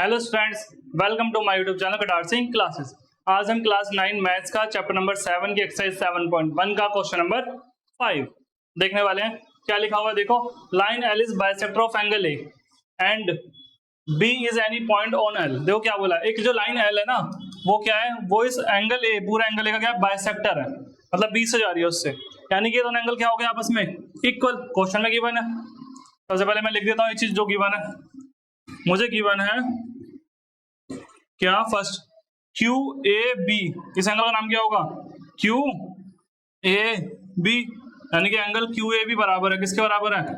Hello students, welcome to my YouTube channel Katar Singh classes. आज हम class 9 maths का chapter number 7 की एक्सरसाइज 7.1 का क्वेश्चन नंबर 5 देखने वाले हैं। क्या लिखा हुआ है देखो, line L is bisector of angle A and B is any point on L. देखो क्या बोला, एक जो लाइन एल है ना वो क्या है, वो इस एंगल ए, पूरा एंगल ए का क्या है, बाइसेक्टर है, मतलब 20 से जा रही है उससे, यानी कि दोनों एंगल क्या हो गया आपस में इक्वल। क्वेश्चन में गिवन है, सबसे पहले मैं लिख देता हूँ ये चीज जो गिवन है। मुझे गिवन है क्या, फर्स्ट क्यू ए बी, इस एंगल का नाम क्या होगा, क्यू ए बी, यानी कि एंगल क्यू ए बी बराबर है किसके बराबर है,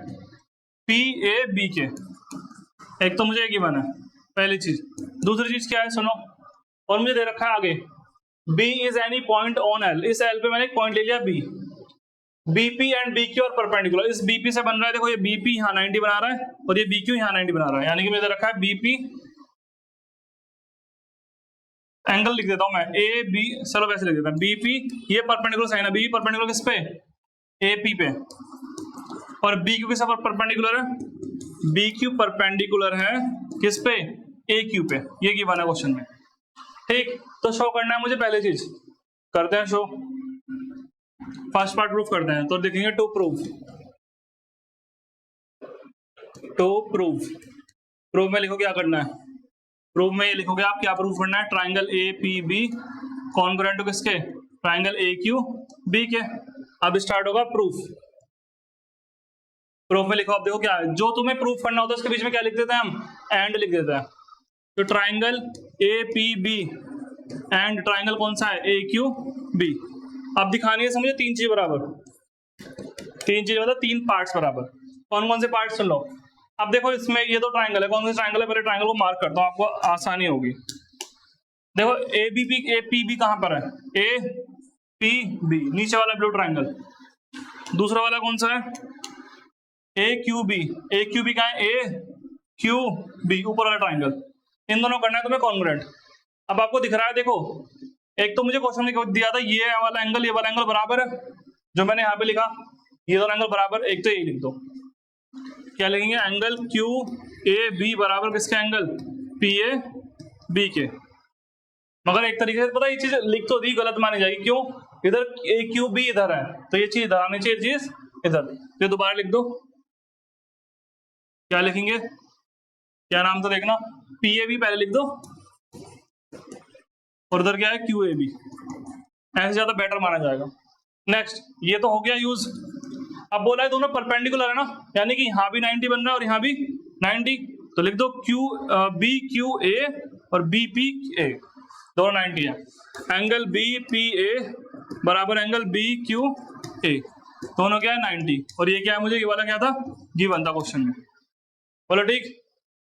पी ए बी के। एक तो मुझे गिवन है पहली चीज। दूसरी चीज क्या है सुनो, और मुझे दे रखा है आगे B is any point on L, इस एल पे मैंने एक पॉइंट ले लिया बी, बीपी एंड बीक्यू और परपेंडिकुलर। इस बीपी से बन रहा है, देखो ये बीपी यहाँ 90 बना रहा है और ये बीक्यू यहाँ 90 बना रहा है, यानी कि मुझे रखा है बीपी, एंगल लिख देता हूं मैं ए बी, चलो वैसे लिख देता हूं बीपी, ये परपेंडिकुलर साइन है, बी परपेंडिकुलर किस पे, ए पी पे, और बी क्यू किस पर परपेंडिकुलर है, बी क्यू परपेंडिकुलर है किस पे, ए क्यू पे। ये गिवन है क्वेश्चन में, ठीक। तो शो करना है मुझे, पहले चीज करते हैं शो, फर्स्ट पार्ट प्रूफ करते हैं। तो देखेंगे टू प्रूफ में लिखो क्या करना है, प्रूफ में ये लिखोगे आप, क्या प्रूफ करना है, triangle A P B congruent to किसके, ट्राइंगल ए क्यू बी के। अब स्टार्ट होगा प्रूफ में लिखो, अब देखो क्या है, जो तुम्हें प्रूफ करना होता है उसके बीच में क्या लिख देते हैं हम, एंड लिख देते हैं। तो triangle A P B and triangle कौन सा है, ए क्यू बी। अब दिखानी है समझे तीन चीज बराबर, तीन चीज मतलब तीन पार्ट्स बराबर। कौन कौन से पार्ट्स सुन लो। अब देखो इसमें ये तो ट्राइंगल है, कौन सा ट्राइंगल है, पहले ट्राइंगल को मार्क करता हूँ आपको आसानी होगी। देखो A B B, A P B कहां पर है, ए पी बी, नीचे वाला ब्लू ट्राइंगल। दूसरा वाला कौन सा है, ए क्यू बी, ए क्यू बी कहां है, ए क्यू बी, ऊपर वाला ट्राइंगल। इन दोनों करना है तुम्हें कॉन्ग्रुएंट। अब आपको दिख रहा है देखो, एक तो मुझे क्वेश्चन में दिया था ये वाला एंगल, ये वाला एंगल बराबर है, जो मैंने यहाँ पे लिखा, ये दोनों एंगल बराबर, एक तो यही लिख दो, क्या लिखेंगे, एंगल क्यू ए बी बराबर किसके एंगल, पी ए बी के। मगर एक तरीके से पता ये चीज लिख तो दी, गलत मानी जाएगी, क्यों, इधर ए क्यू बी इधर है तो ये चीज इधर आनी चाहिए, चीज इधर। ये दोबारा लिख दो, क्या लिखेंगे, क्या नाम तो देखना, पी ए बी पहले लिख दो और उधर क्या है, क्यू ए बी, ऐसे ज्यादा बेटर माना जाएगा। नेक्स्ट, ये तो हो गया यूज। अब बोला है दोनों परपेंडिकुलर है ना, यानी कि यहाँ भी 90 बन रहा है और यहाँ भी 90, तो लिख दो क्यू बी क्यू ए और बी पी ए, दोनों 90 है। एंगल बी पी ए बराबर एंगल बी क्यू ए, दोनों क्या है 90, और ये क्या है, मुझे ये वाला क्या था, गिवन था क्वेश्चन में, बोलो ठीक।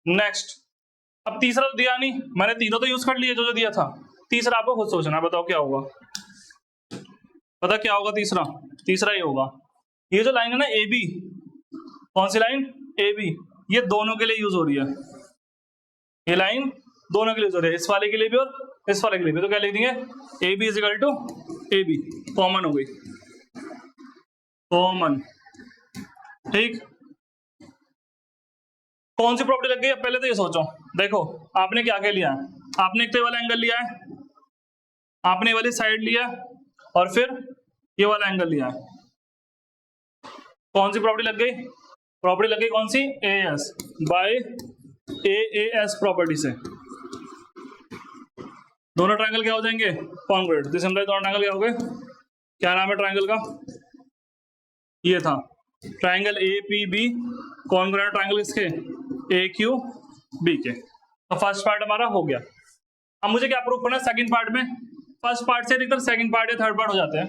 नेक्स्ट, अब तीसरा तो दिया नहीं, मैंने तीनों तो यूज कर लिए जो दिया था, तीसरा आपको खुद सोचना, बताओ क्या होगा, पता क्या होगा तीसरा, तीसरा ये होगा, ये जो लाइन है ना ए बी, कौन सी लाइन, ए बी, ये दोनों के लिए यूज हो रही है, ये लाइन दोनों के लिए यूज हो रही है, इस वाले के लिए भी और इस वाले के लिए भी। तो क्या लिख देंगे, A B is equal to A B, common हो गई, कॉमन, ठीक। कौन सी प्रॉपर्टी लग गई, अब पहले तो ये सोचो, देखो आपने क्या क्या लिया है, आपने एक तो ये वाला एंगल लिया है, आपने ये वाली साइड लिया और फिर ये वाला एंगल लिया है, कौन सी प्रॉपर्टी लग गई, प्रॉपर्टी लग गई कौन सी, A S by A S property से दोनों ट्रायंगल क्या हो जाएंगे, कॉन्ग्रुएंट। दिस इंप्लाइज दोनों ट्रायंगल क्या हो गए, क्या नाम है ट्रायंगल का, ये था triangle A P B congruent triangle इसके ए क्यू बी के। तो फर्स्ट पार्ट हमारा हो गया। अब मुझे क्या प्रूफ करना है सेकंड पार्ट में, फर्स्ट पार्ट से अधिकतर सेकंड पार्ट या थर्ड पार्ट हो जाते हैं।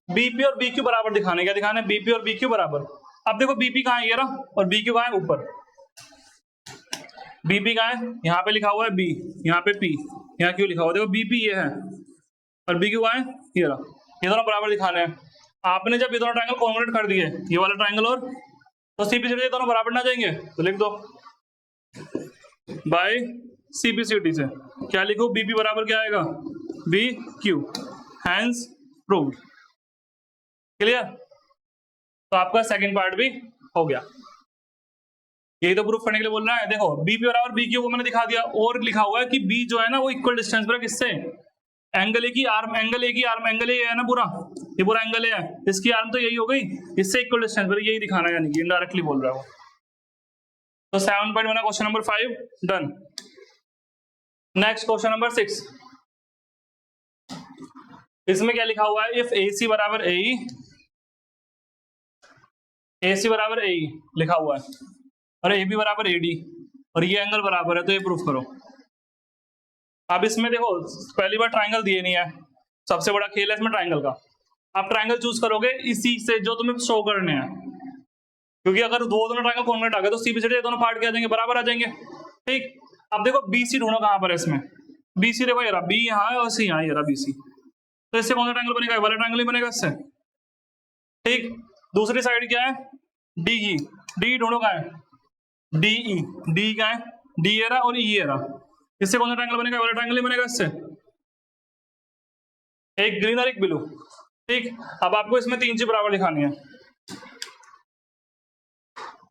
बीपी और बीक्यू बराबर दिखाने, क्या दिखाना है, बीपी और बीक्यू बराबर। अब देखो बीपी कहाँ है, ये रहा, और बीक्यू कहाँ है, ऊपर। बीपी कहाँ है, यहाँ पे लिखा हुआ है बी, यहाँ पे पी, यहाँ क्यू लिखा हुआ है, देखो बीपी ये है और बीक्यू कहाँ है, ये रहा, ये दोनों बराबर दिखाने हैं। आपने जब ये दोनों ट्रायंगल कॉन्ग्रुएंट कर दिए, ये वाला ट्रायंगल और, तो सीपीसीटी दोनों बराबर ना जाएंगे, तो लिख दो बाय सीपीसीटी से, क्या लिखो, बीपी बराबर क्या आएगा, B Q, hence proved. Clear, तो आपका सेकंड पार्ट भी हो गया। यही तो प्रूफ करने के लिए बोल रहा है। देखो बी पी बराबर बी क्यू को मैंने दिखा दिया, और लिखा हुआ है कि बी जो है ना वो इक्वल डिस्टेंस पर है किससे, एंगल ए की आर्म, एंगल ए की आर्म, एंगल ए है ना पूरा, ये पूरा एंगल ए है, इसकी आर्म तो यही हो गई, इससे इक्वल डिस्टेंस पर, यही दिखाना है, यानी कि इनडायरेक्टली बोल रहा है वो। तो 7 पॉइंट बना question number 5 done. Next question number 6, इसमें क्या लिखा हुआ है, इफ ए सी बराबर ए सी बराबर ए लिखा हुआ है, और ए बी बराबर ए डी, और ये एंगल बराबर है, तो ये प्रूफ करो। अब इसमें देखो पहली बार ट्राइंगल दिए नहीं है, सबसे बड़ा खेल है इसमें ट्राइंगल का। आप ट्राइंगल चूज करोगे इसी से जो तुम्हें शो करने हैं, क्योंकि अगर दोनों ट्राइंगल कॉन्ग्रुएंट आ गए तो सी बी सी डी दोनों पार्ट क्या आ जाएंगे, बराबर आ जाएंगे। ठीक, अब देखो बी सी ढूंढो कहां पर है इसमें, बी सी देखो, ये रहा बी यहाँ है और सी यहाँ, ये रहा बी सी, तो इससे कौन सा ट्राइंगल बनेगा, वाला ट्राइंगल ही बनेगा इससे। ठीक, दूसरी साइड क्या है, डी ई, डी ढूंढो कहां है, डी ई, डी क्या है, डी ए रहा और ई ए रहा, इससे कौन सा ट्राइंगल बनेगा, वाला ट्राइंगल ही बनेगा इससे, एक ग्रीन और एक ब्लू। ठीक, अब आपको इसमें 3 चीज बराबर दिखानी है,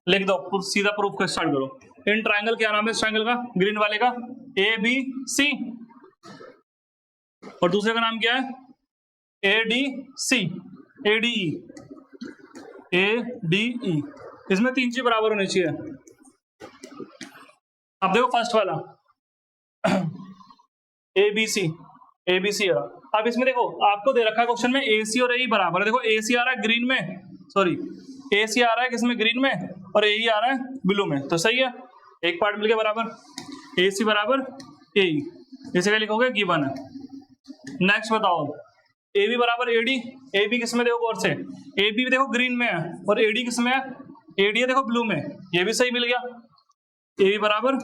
लिख दो, सीधा प्रूफ को स्टार्ट करो। इन ट्राइंगल क्या नाम है इस ट्राइंगल का, ग्रीन वाले का, ए बी सी, और दूसरे का नाम क्या है, A D C, A D E, A D E, इसमें 3 चीज बराबर होनी चाहिए। अब देखो फर्स्ट वाला A B C, A B C, अब इसमें देखो आपको दे रखा है क्वेश्चन में ए सी और ए बराबर है, देखो ए सी आ रहा है ग्रीन में, सॉरी ए सी आ रहा है किसमें, ग्रीन में, और ए आ रहा है ब्लू में, तो सही है, एक पार्ट मिल गया बराबर, ए सी बराबर ए, इसे क्या लिखोगे, गिवन है। नेक्स्ट बताओ, ए बी बराबर ए डी, ए बी किसमें देखो गौर से, ए बी देखो ग्रीन में है, और ए डी किसमें है, ए डी है देखो ब्लू में, ये भी सही मिल गया, ए बी बराबर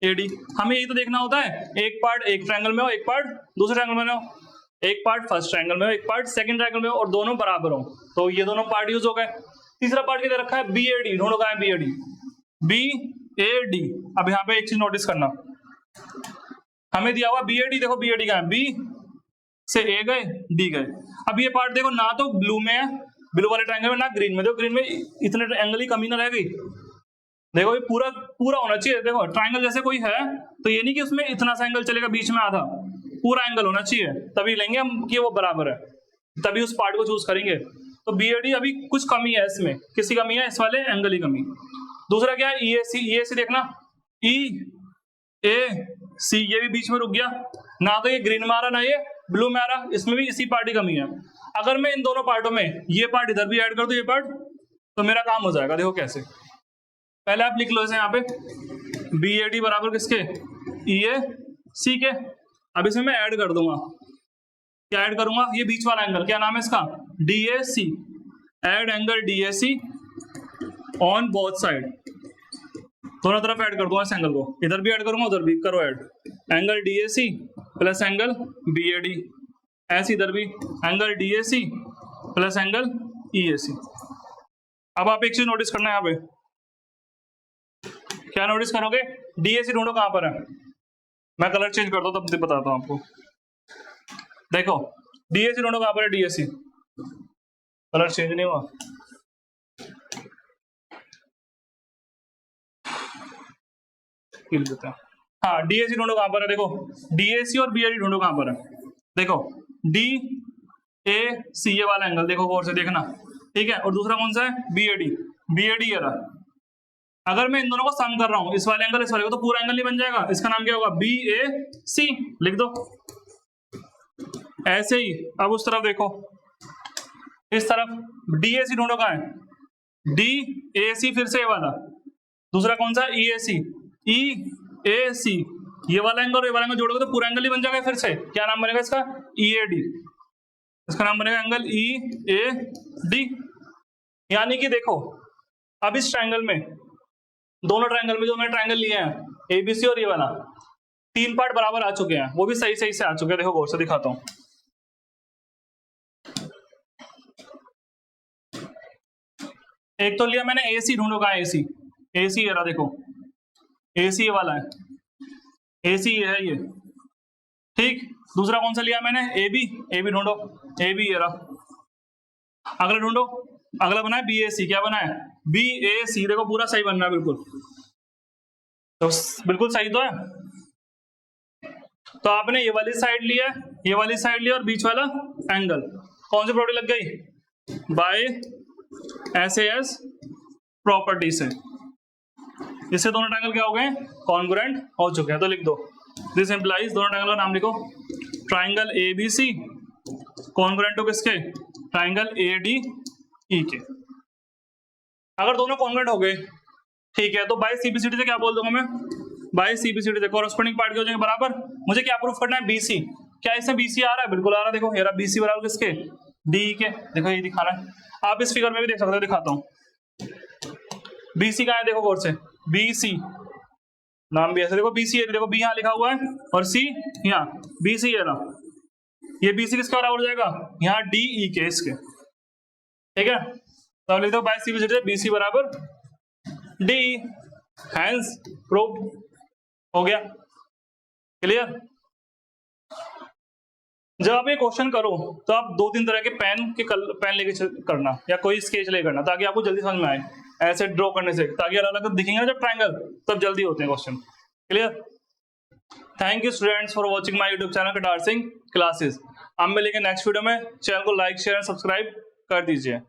ए डी। हमें यही तो देखना होता है, एक पार्ट एक ट्रायंगल में हो, एक पार्ट दूसरे ट्रायंगल में हो, एक पार्ट फर्स्ट ट्रायंगल में हो, एक पार्ट सेकंड ट्रायंगल में हो, और दोनों बराबर हो, तो ये दोनों पार्ट यूज हो गए। तीसरा पार्ट क्या दे रखा है, बी ए डी, ढूंढो कहां है B A D, B A D. अब यहाँ पे एक चीज नोटिस करना, हमें दिया हुआ बी ए डी, देखो बी ए डी कहां है, बी से ए गए डी गए। अब ये पार्ट देखो ना तो ब्लू में है, ब्लू वाले ट्रायंगल में, ना ग्रीन में, देखो ग्रीन में इतने एंगल ही कमी ना रह गई, देखो ये पूरा पूरा होना चाहिए। देखो ट्रायंगल जैसे कोई है तो ये नहीं कि उसमें इतना सा एंगल चलेगा, बीच में आधा, पूरा एंगल होना चाहिए, तभी लेंगे हम कि वो बराबर है, तभी उस पार्ट को चूज करेंगे। तो बी ए डी अभी कुछ कमी है इसमें, किसी कमी है, इस वाले एंगल की कमी। दूसरा क्या है, ई ए सी, ई ए सी देखना, ई ए सी, ये भी बीच में रुक गया, ना तो ये ग्रीन में आ रहा ना ये ब्लू में आ रहा, इसमें भी इसी पार्ट की कमी है। अगर मैं इन दोनों पार्टों में ये पार्ट इधर भी ऐड कर दूं, ये पार्ट, तो मेरा काम हो जाएगा। देखो कैसे, पहले आप लिख लो इसे यहाँ पे, बी ए डी बराबर किसके, ई ए सी के। अब इसमें मैं ऐड कर दूंगा, क्या ऐड करूंगा, ये बीच वाला एंगल क्या नाम है इसका, D A C, add angle D A C on both side, दोनों तरफ ऐड कर दूंगा इस एंगल को, इधर भी ऐड करूंगा उधर भी, करो add, angle D A C plus angle B A D, ऐसे इधर भी angle D A C plus angle E A C. अब आप एक चीज नोटिस करना है यहाँ पे, क्या नोटिस करोगे, डी ए सी ढूंढो कहां पर है, मैं कलर चेंज करता हूं तब बताता हूं आपको। देखो डी ए सी ढूंढो कहां पर है, D A C, colour change नहीं हुआ, देते हैं, हाँ डी ए सी ढूंढो कहां पर है, देखो डी ए सी और बी ए डी ढूंढो कहां पर है, देखो डी ए सी ये वाला एंगल देखो गौर से देखना, ठीक है, और दूसरा कौन सा है, B A D, B A D ये रहा। अगर मैं इन दोनों को सम कर रहा हूं, इस वाले एंगल इस वाले को, तो पूरा एंगल नहीं बन जाएगा, इसका नाम क्या होगा, बी ए सी, लिख दो ऐसे ही। अब उस तरफ देखो, इस तरफ डी ए सी ढूंढो कहां है, डी ए सी, फिर से ये वाला, दूसरा कौन सा, ई ए सी, ई ए सी, ये वाला एंगल और ये वाला एंगल जोड़ोगे तो पूरा एंगल ही बन जाएगा। फिर से क्या नाम बनेगा इसका, ई ए डी, इसका नाम बनेगा एंगल ई ए डी। यानी कि देखो अब इस ट्रायंगल में, दोनों ट्रायंगल में जो मैंने ट्रायंगल लिए हैं एबीसी और ये वाला, 3 पार्ट बराबर आ चुके हैं, वो भी सही सही से आ चुके हैं। देखो गौर से दिखाता हूं, एक तो लिया मैंने ए सी, ढूंढो कहां ए सी, ए सी ये रहा, देखो ए सी ये वाला है, ए सी ये है ये, ठीक। दूसरा कौन सा लिया मैंने, ए बी, ए बी ढूंढो, ए बी ये रहा। अगला ढूंढो, अगला बना है बी ए सी, क्या बना है, बी ए सी, देखो पूरा सही बन रहा है बिल्कुल, तो बिल्कुल सही तो है। तो आपने ये वाली साइड लिया, ये वाली साइड लिया और बीच वाला एंगल, कौन सी प्रॉपर्टी लग गई? बाय SAS प्रॉपर्टी से। इससे दोनों ट्रायंगल क्या हो गए? कॉन्ग्रुएंट हो चुके हैं। तो लिख दो, दिस इंप्लाइज, दोनों ट्रायंगल का नाम लिखो, ट्रायंगल ABC कॉन्ग्रुएंट टू किसके? ट्रायंगल ADE के। अगर दोनों कॉन्ग्रुएंट हो गए, ठीक है, तो बाय CBCD से क्या बोल दूंगा मैं? बाय CBCD से कॉरेस्पॉन्डिंग पार्ट के हो जाएंगे बराबर। मुझे क्या प्रूफ करना है? BC। क्या इसमें BC आ रहा है? बिल्कुल आ रहा है। देखो ये रहा BC बराबर किसके? DE के। देखो ये दिखा रहा है, आप इस फिगर में भी देख सकते हो, दिखाता हूँ। BC का है, देखो गौर से, BC नाम भी ऐसे, देखो BC है, देखो B यहाँ लिखा हुआ है और C यहाँ, BC है ना, ये BC किसका बराबर हो जाएगा? यहाँ DE के, इसके, ठीक है। तो लिख दो बाय CBCD से BC बराबर DE, हैंस प्रूव हो गया। क्लियर? जब आप ये क्वेश्चन करो तो आप 2-3 तरह के पेन लेके करना, या कोई स्केच लेके करना, ताकि आपको जल्दी समझ में आए ऐसे ड्रॉ करने से, ताकि अलग अलग दिखेंगे ना जब ट्रायंगल, तब जल्दी होते हैं question. Clear? Thank you students for watching my YouTube channel Katar Singh classes. अब मिलेंगे नेक्स्ट वीडियो में। चैनल को लाइक शेयर एंड सब्सक्राइब कर दीजिए।